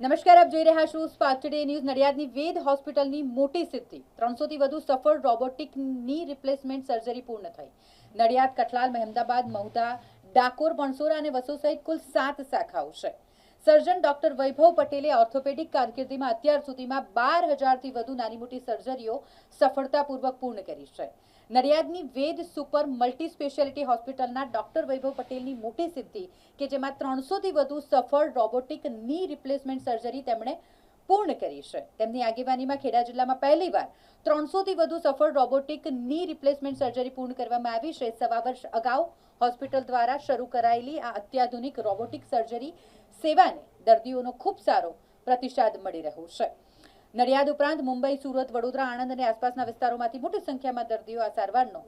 નમસ્કાર, આપ જોઈ રહ્યા છો સ્પાર્ક ટુડે ન્યૂઝ. નડિયાદની વેદ હોસ્પિટલની મોટી સિદ્ધિ, 300 થી વધુ સફળ રોબોટિક ની રિપ્લેસમેન્ટ સર્જરી પૂર્ણ થઈ. નડિયાદ, કઠલાલ, મહેમદાબાદ, મહુધા, ડાકોર, પણસોરા અને વસો સહિત કુલ 7 શાખાઓ છે. સર્જન ડોક્ટર વૈભવ પટેલે ઓર્થોપેડિક કારકિર્દીમાં અત્યાર સુધીમાં 12,000થી વધુ નાની મોટી સર્જરીઓ સફળતાપૂર્વક પૂર્ણ કરી છે. નડિયાદની વેદ સુપર મલ્ટી સ્પેશિયાલિટી હોસ્પિટલના ડોક્ટર વૈભવ પટેલની મોટી સિદ્ધિ કે જેમાં 300થી વધુ સફળ રોબોટિક ની રિપ્લેસમેન્ટ સર્જરી તેમણે પૂર્ણ કરી છે. તેમની આગેવાનીમાં ખેડા જિલ્લામાં પહેલીવાર 300થી વધુ સફળ રોબોટિક ની રિપ્લેસમેન્ટ સર્જરી પૂર્ણ કરવામાં આવી છે. સવા વર્ષ અગાઉ હોસ્પિટલ દ્વારા શરૂ કરાયેલી આ અત્યાધુનિક રોબોટિક સર્જરી સેવાને દર્દીઓનો ખૂબ સારો પ્રતિસાદ મળી રહ્યો છે. નડિયાદ ઉપરાંત મુંબઈ, સુરત, વડોદરા, આણંદ અને આસપાસના વિસ્તારોમાંથી મોટી સંખ્યામાં દર્દીઓ આ સારવારનો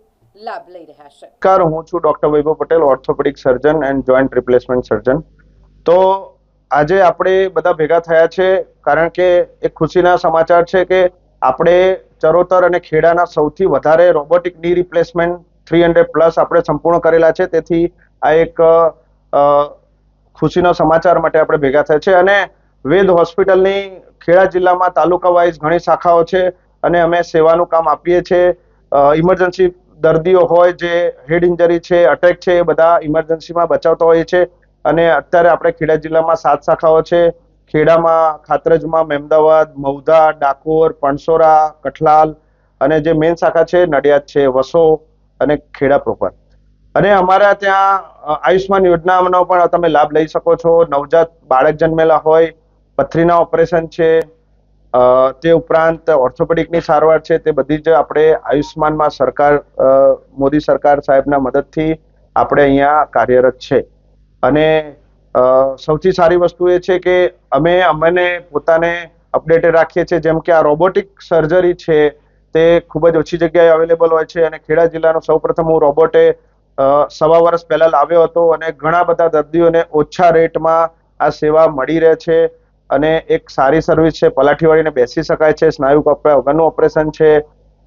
લાભ લઈ રહ્યા છે. નમસ્કાર, હું છું doctor Vaibhav Patel, orthopaedic surgeon and joint replacement સર્જન. તો આજે આપણે બધા ભેગા થયા છે કારણ કે એક ખુશીના સમાચાર છે કે આપણે ચરોતર અને ખેડાના સૌથી વધારે રોબોટિક ની રિપ્લેસમેન્ટ 300+ આપણે સંપૂર્ણ કરેલા છે. તેથી આ એક ખુશીના સમાચાર માટે આપણે ભેગા થયા છે. અને વેદ હોસ્પિટલની ખેડા જિલ્લામાં તાલુકા વાઇઝ ઘણી શાખાઓ છે અને અમે સેવાનું કામ આપીએ છીએ. ઇમરજન્સી દર્દીઓ હોય, જે હેડ ઇન્જરી છે, અટેક છે, એ બધા ઇમરજન્સીમાં બચાવતા હોઈએ છે. અને અત્યારે આપણે ખેડા જિલ્લામાં 7 શાખાઓ છે. ખેડામાં, ખાતરજમાં, મહેમદાવાદ, મહુધા, ડાકોર, પણસોરા, કઠલાલ અને જે મેઇન શાખા છે નડિયાદ છે, વસો અને ખેડા પ્રોપર. અને અમારા ત્યાં આયુષ્માન યોજનાનો પણ તમે લાભ લઈ શકો છો. નવજાત બાળક જન્મેલા હોય, પથરીના ઓપરેશન છે, તે ઉપરાંત ઓર્થોપેડિકની સારવાર છે, તે બધી જ આપણે આયુષ્માનમાં સરકાર, મોદી સરકાર સાહેબના મદદથી આપણે અહીંયા કાર્યરત છે. અને સૌથી સારી વસ્તુ એ છે કે અમને પોતાને અપડેટેડ રાખીએ છીએ. જેમ કે આ રોબોટિક સર્જરી છે તે ખૂબ જ ઓછી જગ્યાએ અવેલેબલ હોય છે. અને ખેડા જિલ્લાનો સૌપ્રથમ હું રોબોટે સવા વર્ષ પહેલા લાવ્યો હતો અને ઘણા બધા દર્દીઓને ઓછા રેટમાં આ સેવા મળી રહે છે. અને એક સારી સર્વિસ છે. પલાઠી વાળીને બેસી શકાય છે, સ્નાયુ કપડા વગરનું ઓપરેશન છે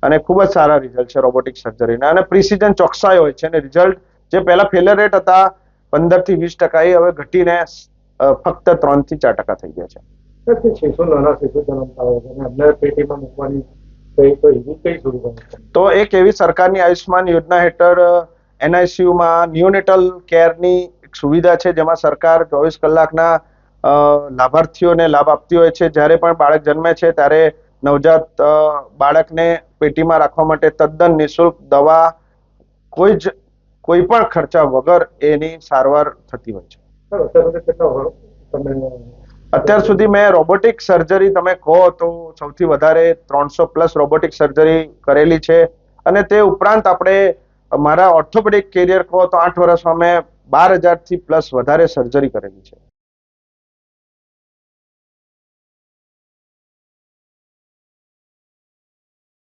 અને ખૂબ જ સારા રિઝલ્ટ છે રોબોટિક સર્જરીના. અને પ્રિસિઝન ચોકસાઈ હોય છે. અને રિઝલ્ટ જે પહેલા ફેલર રેટ હતા 15 થી 20%, એ હવે ઘટીને ફક્ત 3 થી 4% થઈ ગયા છે. તો એક એવી સરકારની આયુષ્માન યોજના હેઠળ NICUમાં નિયોનેટલ કેરની એક સુવિધા છે, જેમાં સરકાર 24 કલાકના લાભાર્થીઓને લાભ આપતી હોય છે. જ્યારે પણ બાળક જન્મે છે ત્યારે નવજાત બાળકને પેટીમાં રાખવા માટે તદ્દન નિઃશુલ્ક દવા, કોઈ પણ ખર્ચા વગર એની સારવાર થતી હોય છે. અત્યાર સુધી મેં રોબોટિક સર્જરી તમે કહો તો સૌથી વધારે 300+ રોબોટિક સર્જરી કરેલી છે. અને તે ઉપરાંત આપણે મારા ઓર્થોપેડિક કેરિયર કહો તો 8 વર્ષમાં મેં 12,000થી પ્લસ વધારે સર્જરી કરેલી છે.